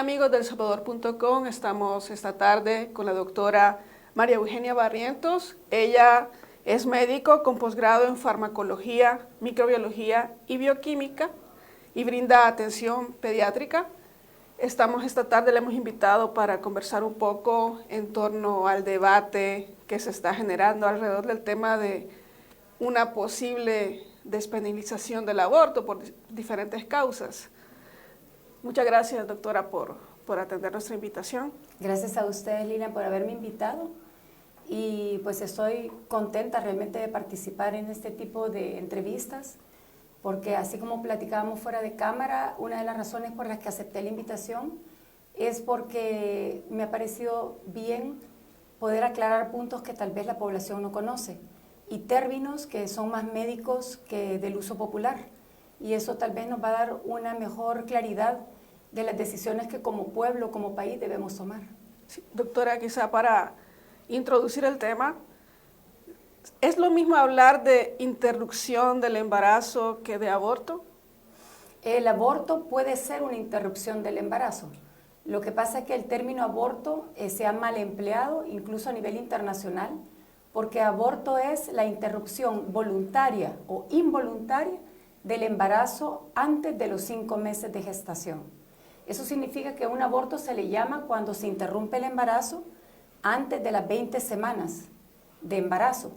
amigos del Salvador.com, estamos esta tarde con la doctora María Eugenia Barrientos. Ella es médico con posgrado en farmacología, microbiología y bioquímica y brinda atención pediátrica. Esta tarde le hemos invitado para conversar un poco en torno al debate que se está generando alrededor del tema de una posible despenalización del aborto por diferentes causas. Muchas gracias, doctora, por atender nuestra invitación. Gracias a ustedes, Lina, por haberme invitado. Y pues estoy contenta realmente de participar en este tipo de entrevistas, porque así como platicábamos fuera de cámara, una de las razones por las que acepté la invitación es porque me ha parecido bien poder aclarar puntos que tal vez la población no conoce y términos que son más médicos que del uso popular. Y eso tal vez nos va a dar una mejor claridad de las decisiones que como pueblo, como país debemos tomar. Sí, doctora, quizá para introducir el tema, ¿es lo mismo hablar de interrupción del embarazo que de aborto? El aborto puede ser una interrupción del embarazo. Lo que pasa es que el término aborto se ha mal empleado, incluso a nivel internacional, porque aborto es la interrupción voluntaria o involuntaria del embarazo antes de los 5 meses de gestación. Eso significa que un aborto se le llama cuando se interrumpe el embarazo antes de las 20 semanas de embarazo.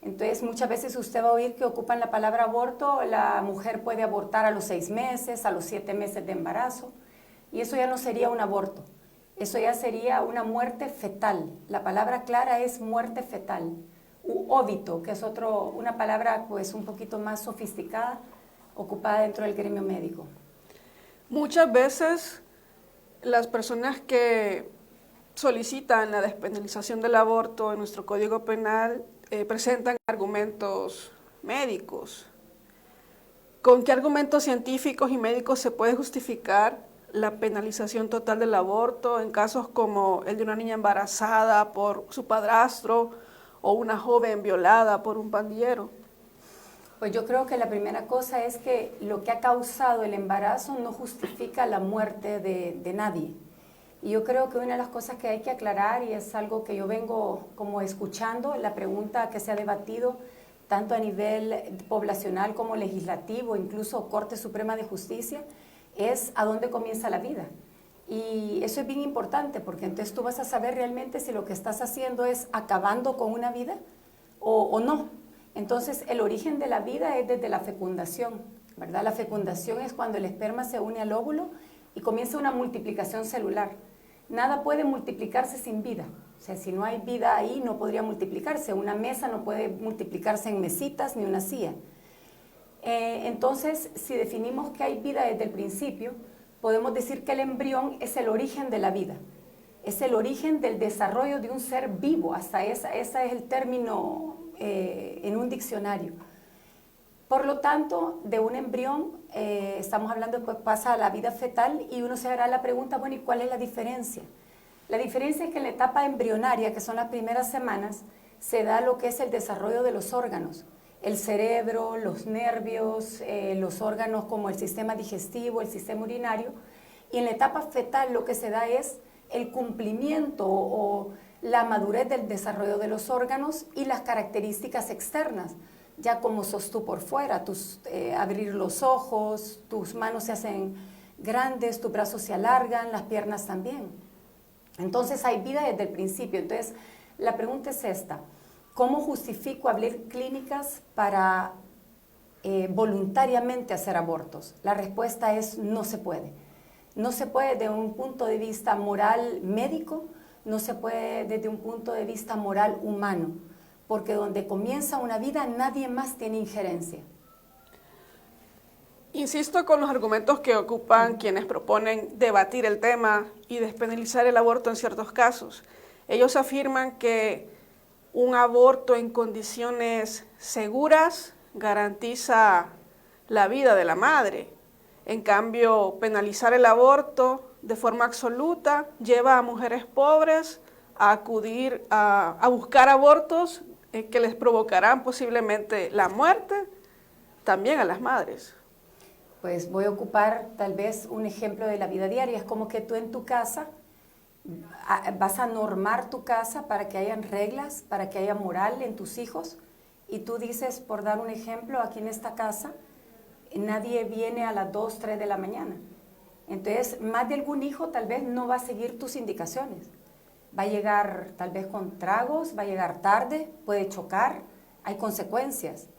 Entonces, muchas veces usted va a oír que ocupan la palabra aborto, la mujer puede abortar a los 6 meses, a los 7 meses de embarazo, y eso ya no sería un aborto, eso ya sería una muerte fetal. La palabra clara es muerte fetal, u óbito, que es una palabra pues un poquito más sofisticada, ocupada dentro del gremio médico. Muchas veces las personas que solicitan la despenalización del aborto en nuestro Código Penal presentan argumentos médicos. ¿Con qué argumentos científicos y médicos se puede justificar la penalización total del aborto en casos como el de una niña embarazada por su padrastro o una joven violada por un pandillero? Pues yo creo que la primera cosa es que lo que ha causado el embarazo no justifica la muerte de nadie. Y yo creo que una de las cosas que hay que aclarar, y es algo que yo vengo como escuchando, la pregunta que se ha debatido tanto a nivel poblacional como legislativo, incluso Corte Suprema de Justicia, es ¿a dónde comienza la vida? Y eso es bien importante, porque entonces tú vas a saber realmente si lo que estás haciendo es acabando con una vida o no. Entonces, el origen de la vida es desde la fecundación, ¿verdad? La fecundación es cuando el esperma se une al óvulo y comienza una multiplicación celular. Nada puede multiplicarse sin vida. O sea, si no hay vida ahí, no podría multiplicarse. Una mesa no puede multiplicarse en mesitas ni una silla. Entonces, si definimos que hay vida desde el principio, podemos decir que el embrión es el origen de la vida. Es el origen del desarrollo de un ser vivo. Hasta ese es el término en un diccionario. Por lo tanto, de un embrión, estamos hablando, pues pasa a la vida fetal y uno se hará la pregunta, bueno, ¿y cuál es la diferencia? La diferencia es que en la etapa embrionaria, que son las primeras semanas, se da lo que es el desarrollo de los órganos, el cerebro, los nervios, los órganos como el sistema digestivo, el sistema urinario, y en la etapa fetal lo que se da es el cumplimiento o la madurez del desarrollo de los órganos y las características externas, ya como sos tú por fuera, abrir los ojos, tus manos se hacen grandes, tus brazos se alargan, las piernas también. Entonces hay vida desde el principio. Entonces la pregunta es esta: ¿cómo justifico abrir clínicas para voluntariamente hacer abortos? La respuesta es no se puede. No se puede desde un punto de vista moral médico, no se puede desde un punto de vista moral humano, porque donde comienza una vida nadie más tiene injerencia. Insisto con los argumentos que ocupan quienes proponen debatir el tema y despenalizar el aborto en ciertos casos. Ellos afirman que un aborto en condiciones seguras garantiza la vida de la madre. En cambio, penalizar el aborto de forma absoluta lleva a mujeres pobres a acudir a buscar abortos que les provocarán posiblemente la muerte, también a las madres. Pues voy a ocupar tal vez un ejemplo de la vida diaria. Es como que tú en tu casa vas a normar tu casa para que hayan reglas, para que haya moral en tus hijos. Y tú dices, por dar un ejemplo, aquí en esta casa, nadie viene a las 2, 3 de la mañana. Entonces, más de algún hijo tal vez no va a seguir tus indicaciones. Va a llegar tal vez con tragos, va a llegar tarde, puede chocar, hay consecuencias.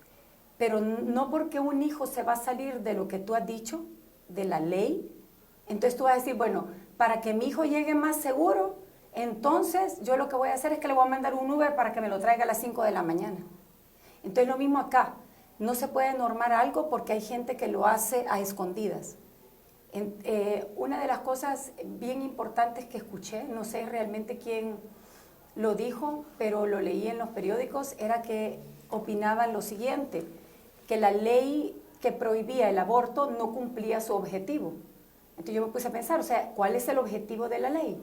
Pero no porque un hijo se va a salir de lo que tú has dicho, de la ley, entonces tú vas a decir, bueno, para que mi hijo llegue más seguro, entonces yo lo que voy a hacer es que le voy a mandar un Uber para que me lo traiga a las 5 de la mañana. Entonces lo mismo acá, no se puede normar algo porque hay gente que lo hace a escondidas. Una de las cosas bien importantes que escuché, no sé realmente quién lo dijo, pero lo leí en los periódicos, era que opinaban lo siguiente, que la ley que prohibía el aborto no cumplía su objetivo. Entonces yo me puse a pensar, o sea, ¿cuál es el objetivo de la ley?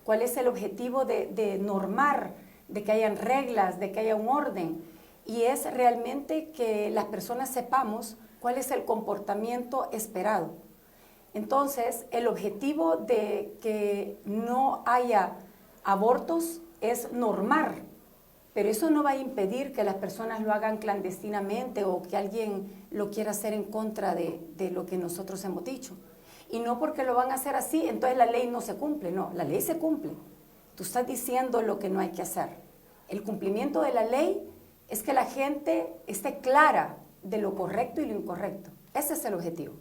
¿Cuál es el objetivo de normar, de que hayan reglas, de que haya un orden? Y es realmente que las personas sepamos cuál es el comportamiento esperado. Entonces, el objetivo de que no haya abortos es normar, pero eso no va a impedir que las personas lo hagan clandestinamente o que alguien lo quiera hacer en contra de lo que nosotros hemos dicho. Y no porque lo van a hacer así, entonces la ley no se cumple. No, la ley se cumple. Tú estás diciendo lo que no hay que hacer. El cumplimiento de la ley es que la gente esté clara de lo correcto y lo incorrecto. Ese es el objetivo.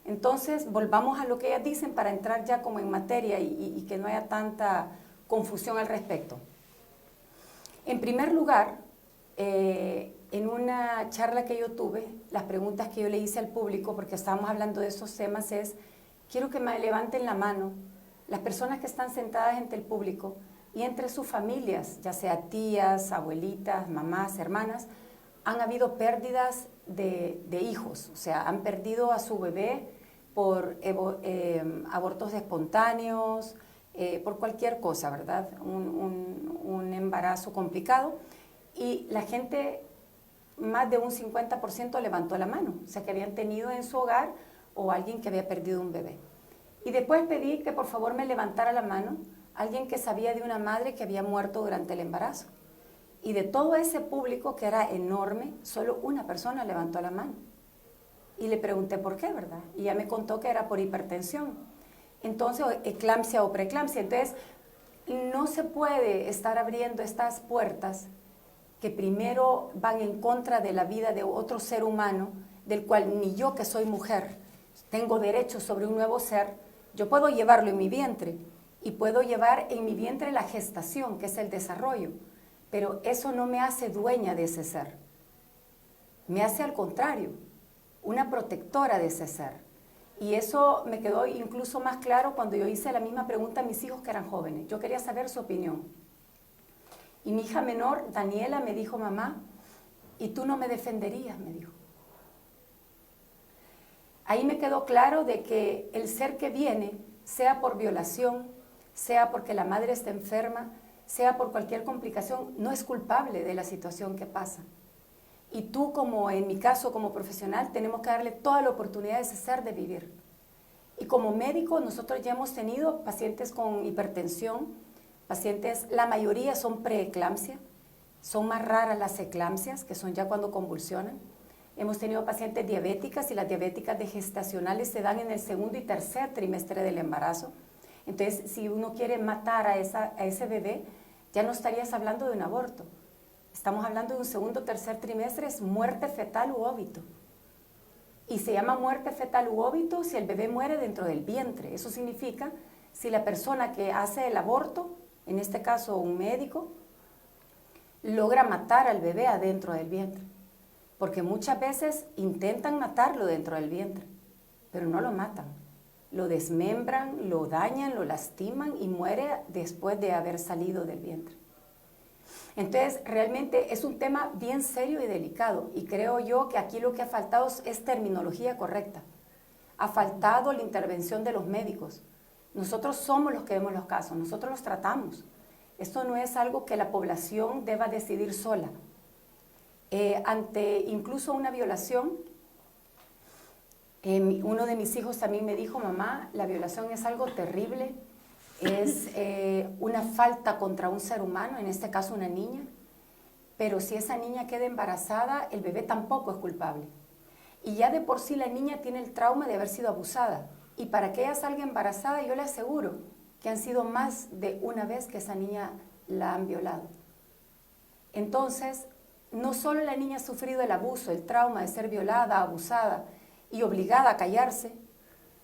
Entonces, volvamos a lo que ellas dicen para entrar ya como en materia y que no haya tanta confusión al respecto. En primer lugar, en una charla que yo tuve, las preguntas que yo le hice al público, porque estábamos hablando de esos temas, es, quiero que me levanten la mano las personas que están sentadas entre el público y entre sus familias, ya sea tías, abuelitas, mamás, hermanas, han habido pérdidas de hijos, o sea, han perdido a su bebé por abortos espontáneos, por cualquier cosa, ¿verdad? Un embarazo complicado. Y la gente, más de un 50% levantó la mano, o sea, que habían tenido en su hogar o alguien que había perdido un bebé. Y después pedí que por favor me levantara la mano alguien que sabía de una madre que había muerto durante el embarazo. Y de todo ese público, que era enorme, solo una persona levantó la mano. Y le pregunté por qué, ¿verdad? Y ella me contó que era por hipertensión. Entonces, eclampsia o preeclampsia. Entonces, no se puede estar abriendo estas puertas que primero van en contra de la vida de otro ser humano, del cual ni yo, que soy mujer, tengo derecho sobre un nuevo ser. Yo puedo llevarlo en mi vientre y puedo llevar en mi vientre la gestación, que es el desarrollo. Pero eso no me hace dueña de ese ser. Me hace al contrario, una protectora de ese ser. Y eso me quedó incluso más claro cuando yo hice la misma pregunta a mis hijos que eran jóvenes. Yo quería saber su opinión. Y mi hija menor, Daniela, me dijo, mamá, ¿y tú no me defenderías?, me dijo. Ahí me quedó claro de que el ser que viene, sea por violación, sea porque la madre está enferma, sea por cualquier complicación, no es culpable de la situación que pasa. Y tú, como en mi caso, como profesional, tenemos que darle toda la oportunidad a ese ser de vivir. Y como médico, nosotros ya hemos tenido pacientes con hipertensión, pacientes, la mayoría son preeclampsia, son más raras las eclampsias, que son ya cuando convulsionan. Hemos tenido pacientes diabéticas, y las diabéticas de gestacionales se dan en el segundo y tercer trimestre del embarazo. Entonces, si uno quiere matar a ese bebé, ya no estarías hablando de un aborto. Estamos hablando de un segundo o tercer trimestre, es muerte fetal u óbito. Y se llama muerte fetal u óbito si el bebé muere dentro del vientre. Eso significa si la persona que hace el aborto, en este caso un médico, logra matar al bebé adentro del vientre. Porque muchas veces intentan matarlo dentro del vientre, pero no lo matan. Lo desmembran, lo dañan, lo lastiman y muere después de haber salido del vientre. Entonces, realmente es un tema bien serio y delicado, y creo yo que aquí lo que ha faltado es terminología correcta. Ha faltado la intervención de los médicos. Nosotros somos los que vemos los casos, nosotros los tratamos. Esto no es algo que la población deba decidir sola. Ante incluso una violación, Uno de mis hijos también me dijo, mamá, la violación es algo terrible, es una falta contra un ser humano, en este caso una niña, pero si esa niña queda embarazada, el bebé tampoco es culpable. Y ya de por sí la niña tiene el trauma de haber sido abusada. Y para que ella salga embarazada, yo le aseguro que han sido más de una vez que esa niña la han violado. Entonces, no solo la niña ha sufrido el abuso, el trauma de ser violada, abusada y obligada a callarse,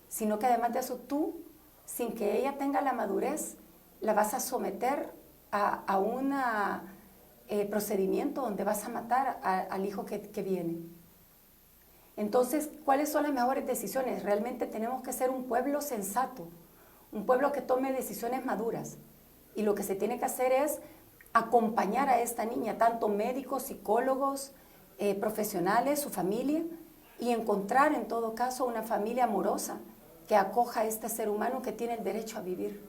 sino que además de eso tú, sin que ella tenga la madurez, la vas a someter a un procedimiento donde vas a matar al hijo que viene. Entonces, ¿cuáles son las mejores decisiones? Realmente tenemos que ser un pueblo sensato, un pueblo que tome decisiones maduras. Y lo que se tiene que hacer es acompañar a esta niña, tanto médicos, psicólogos, profesionales, su familia, y encontrar en todo caso una familia amorosa que acoja a este ser humano que tiene el derecho a vivir.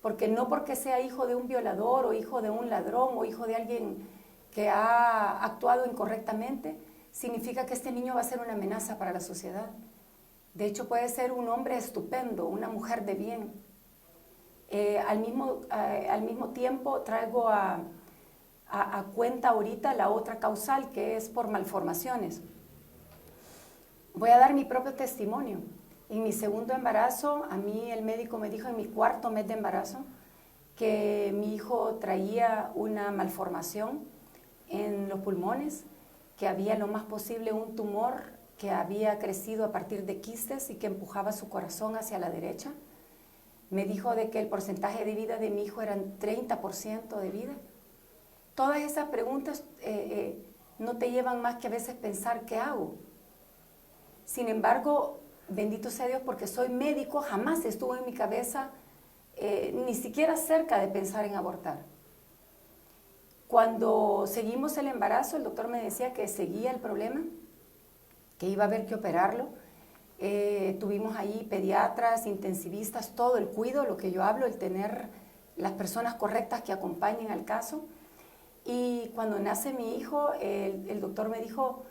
Porque no porque sea hijo de un violador o hijo de un ladrón o hijo de alguien que ha actuado incorrectamente, significa que este niño va a ser una amenaza para la sociedad. De hecho, puede ser un hombre estupendo, una mujer de bien. Al mismo tiempo traigo a cuenta ahorita la otra causal, que es por malformaciones. Voy a dar mi propio testimonio. En mi segundo embarazo, a mí el médico me dijo en mi 4º mes de embarazo que mi hijo traía una malformación en los pulmones, que había lo más posible un tumor que había crecido a partir de quistes y que empujaba su corazón hacia la derecha. Me dijo de que el porcentaje de vida de mi hijo era 30% de vida. Todas esas preguntas no te llevan más que a veces pensar ¿qué hago? Sin embargo, bendito sea Dios porque soy médico, jamás estuvo en mi cabeza ni siquiera cerca de pensar en abortar. Cuando seguimos el embarazo, el doctor me decía que seguía el problema, que iba a haber que operarlo. Tuvimos ahí pediatras, intensivistas, todo el cuidado, lo que yo hablo, el tener las personas correctas que acompañen al caso. Y cuando nace mi hijo, el doctor me dijo,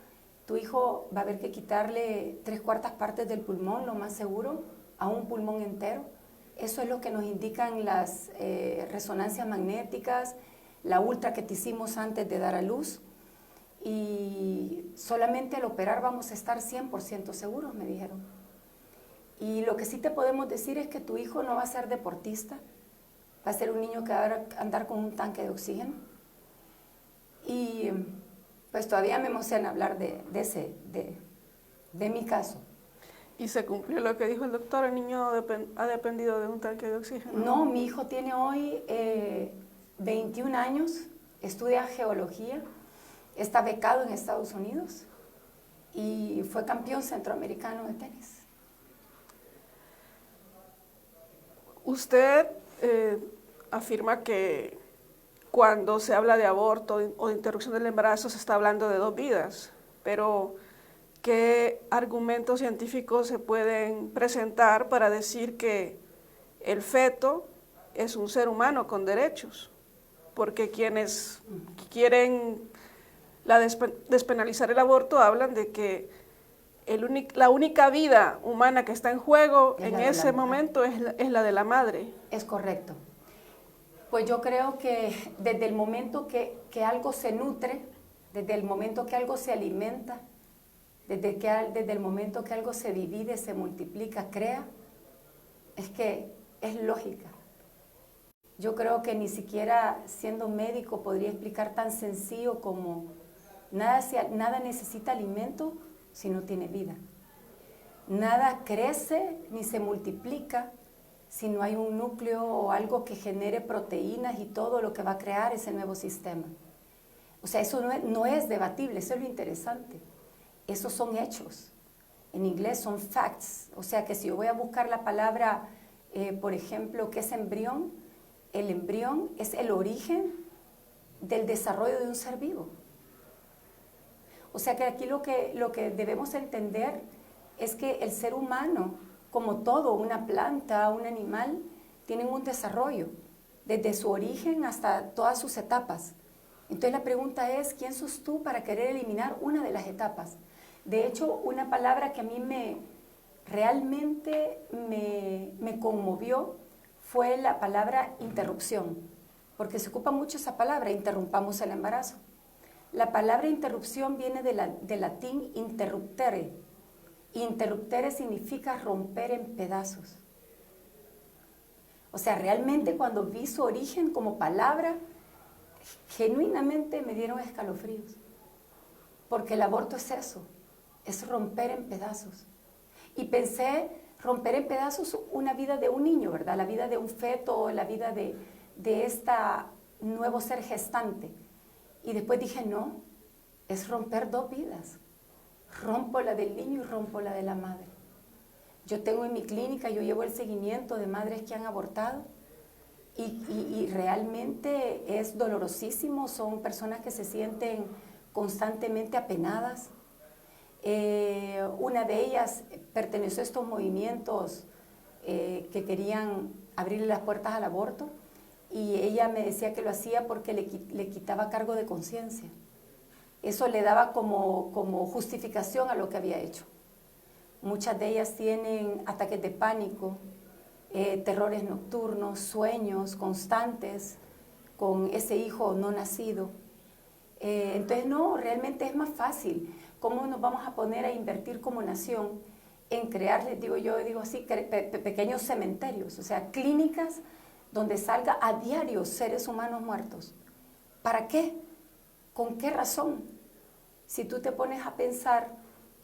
tu hijo va a haber que quitarle 3/4 partes del pulmón, lo más seguro, a un pulmón entero. Eso es lo que nos indican las resonancias magnéticas, la ultra que te hicimos antes de dar a luz, y solamente al operar vamos a estar 100% seguros, me dijeron. Y lo que sí te podemos decir es que tu hijo no va a ser deportista, va a ser un niño que va a andar con un tanque de oxígeno. Y pues todavía me emociona hablar de mi caso. ¿Y se cumplió lo que dijo el doctor? ¿El niño ha dependido de un tanque de oxígeno? No, mi hijo tiene hoy 21 años, estudia geología, está becado en Estados Unidos y fue campeón centroamericano de tenis. Usted afirma que cuando se habla de aborto o de interrupción del embarazo se está hablando de 2 vidas, pero ¿qué argumentos científicos se pueden presentar para decir que el feto es un ser humano con derechos? Porque quienes quieren despenalizar el aborto hablan de que la única vida humana que está en juego en ese momento es la de la madre. Es correcto. Pues yo creo que desde el momento que algo se nutre, desde el momento que algo se alimenta, desde el momento que algo se divide, se multiplica, crea, es que es lógica. Yo creo que ni siquiera siendo médico podría explicar tan sencillo como nada necesita alimento si no tiene vida. Nada crece ni se multiplica si no hay un núcleo o algo que genere proteínas y todo lo que va a crear ese nuevo sistema. O sea, eso no es debatible, eso es lo interesante. Esos son hechos. En inglés son facts. O sea que si yo voy a buscar la palabra, por ejemplo, ¿qué es embrión? El embrión es el origen del desarrollo de un ser vivo. O sea que aquí lo que debemos entender es que el ser humano, como todo, una planta, un animal, tienen un desarrollo, desde su origen hasta todas sus etapas. Entonces la pregunta es, ¿quién sos tú para querer eliminar una de las etapas? De hecho, una palabra que a mí realmente me conmovió fue la palabra interrupción, porque se ocupa mucho esa palabra, interrumpamos el embarazo. La palabra interrupción viene del latín interruptere. Interruptere significa romper en pedazos. O sea, realmente cuando vi su origen como palabra, genuinamente me dieron escalofríos. Porque el aborto es eso, es romper en pedazos. Y pensé, romper en pedazos una vida de un niño, ¿verdad? La vida de un feto, la vida de este nuevo ser gestante. Y después dije, no, es romper dos vidas. Rompo la del niño y rompo la de la madre. Yo tengo en mi clínica, yo llevo el seguimiento de madres que han abortado y realmente es dolorosísimo, son personas que se sienten constantemente apenadas. Una de ellas perteneció a estos movimientos que querían abrirle las puertas al aborto y ella me decía que lo hacía porque le quitaba cargo de conciencia. Eso le daba como justificación a lo que había hecho. Muchas de ellas tienen ataques de pánico, terrores nocturnos, sueños constantes con ese hijo no nacido. Entonces, no, realmente es más fácil. ¿Cómo nos vamos a poner a invertir como nación en crear, digo así, pequeños cementerios, o sea, clínicas donde salga a diario seres humanos muertos? ¿Para qué? ¿Con qué razón? Si tú te pones a pensar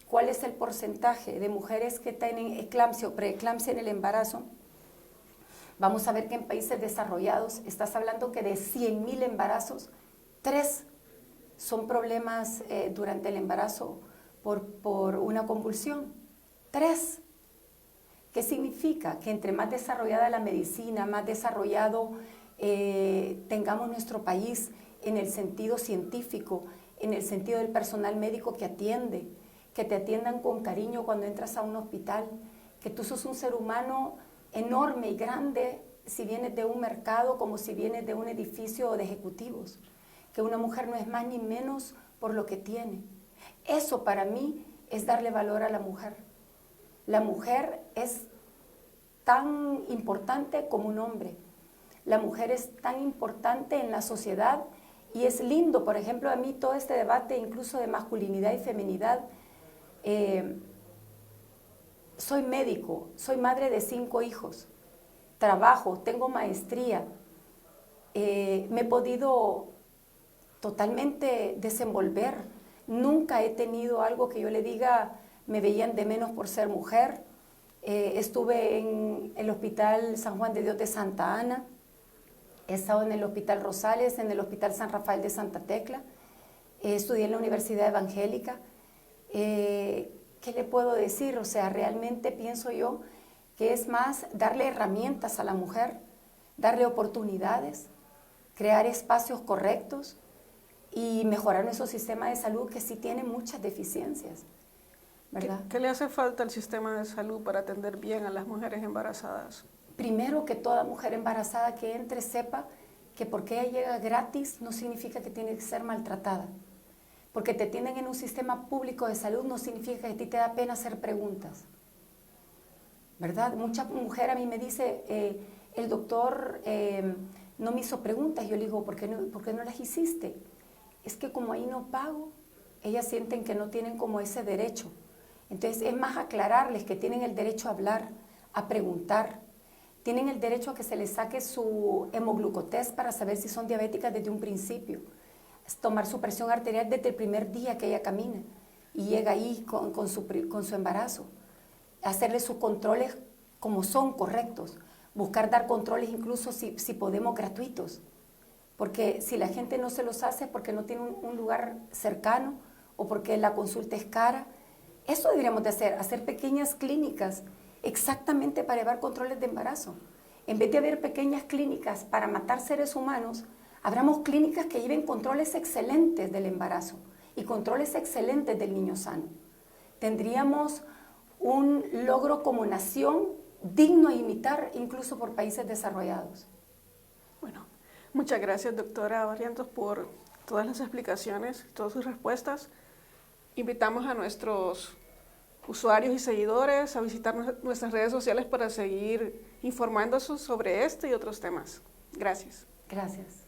cuál es el porcentaje de mujeres que tienen eclampsia o preeclampsia en el embarazo, vamos a ver que en países desarrollados estás hablando que de 100.000 embarazos, 3 son problemas durante el embarazo por una convulsión. 3. ¿Qué significa? Que entre más desarrollada la medicina, más desarrollado tengamos nuestro país en el sentido científico, en el sentido del personal médico que atiende, que te atiendan con cariño cuando entras a un hospital, que tú sos un ser humano enorme y grande si vienes de un mercado como si vienes de un edificio de ejecutivos, que una mujer no es más ni menos por lo que tiene. Eso para mí es darle valor a la mujer. La mujer es tan importante como un hombre. La mujer es tan importante en la sociedad y es lindo, por ejemplo, a mí todo este debate incluso de masculinidad y feminidad. Soy médico, soy madre de 5 hijos, trabajo, tengo maestría, me he podido totalmente desenvolver. Nunca he tenido algo que yo le diga, me veían de menos por ser mujer. Estuve en el Hospital San Juan de Dios de Santa Ana, he estado en el Hospital Rosales, en el Hospital San Rafael de Santa Tecla, estudié en la Universidad Evangélica. ¿Qué le puedo decir? O sea, realmente pienso yo que es más darle herramientas a la mujer, darle oportunidades, crear espacios correctos y mejorar nuestro sistema de salud que sí tiene muchas deficiencias, ¿verdad? ¿Qué le hace falta al sistema de salud para atender bien a las mujeres embarazadas? Primero, que toda mujer embarazada que entre sepa que porque ella llega gratis no significa que tiene que ser maltratada. Porque te tienen en un sistema público de salud no significa que a ti te da pena hacer preguntas, ¿verdad? Mucha mujer a mí me dice, el doctor no me hizo preguntas. Yo le digo, ¿por qué no las hiciste? Es que como ahí no pago, ellas sienten que no tienen como ese derecho. Entonces es más aclararles que tienen el derecho a hablar, a preguntar. Tienen el derecho a que se les saque su hemoglucotest para saber si son diabéticas desde un principio. Tomar su presión arterial desde el primer día que ella camina y llega ahí con su embarazo. Hacerle sus controles como son correctos. Buscar dar controles incluso si podemos gratuitos. Porque si la gente no se los hace es porque no tiene un lugar cercano o porque la consulta es cara. Eso deberíamos de hacer pequeñas clínicas exactamente para llevar controles de embarazo. En vez de haber pequeñas clínicas para matar seres humanos, abramos clínicas que lleven controles excelentes del embarazo y controles excelentes del niño sano. Tendríamos un logro como nación digno de imitar incluso por países desarrollados. Bueno, muchas gracias, doctora Barrientos, por todas las explicaciones, todas sus respuestas. invitamos a nuestros usuarios y seguidores a visitar nuestras redes sociales para seguir informándose sobre este y otros temas. Gracias. Gracias.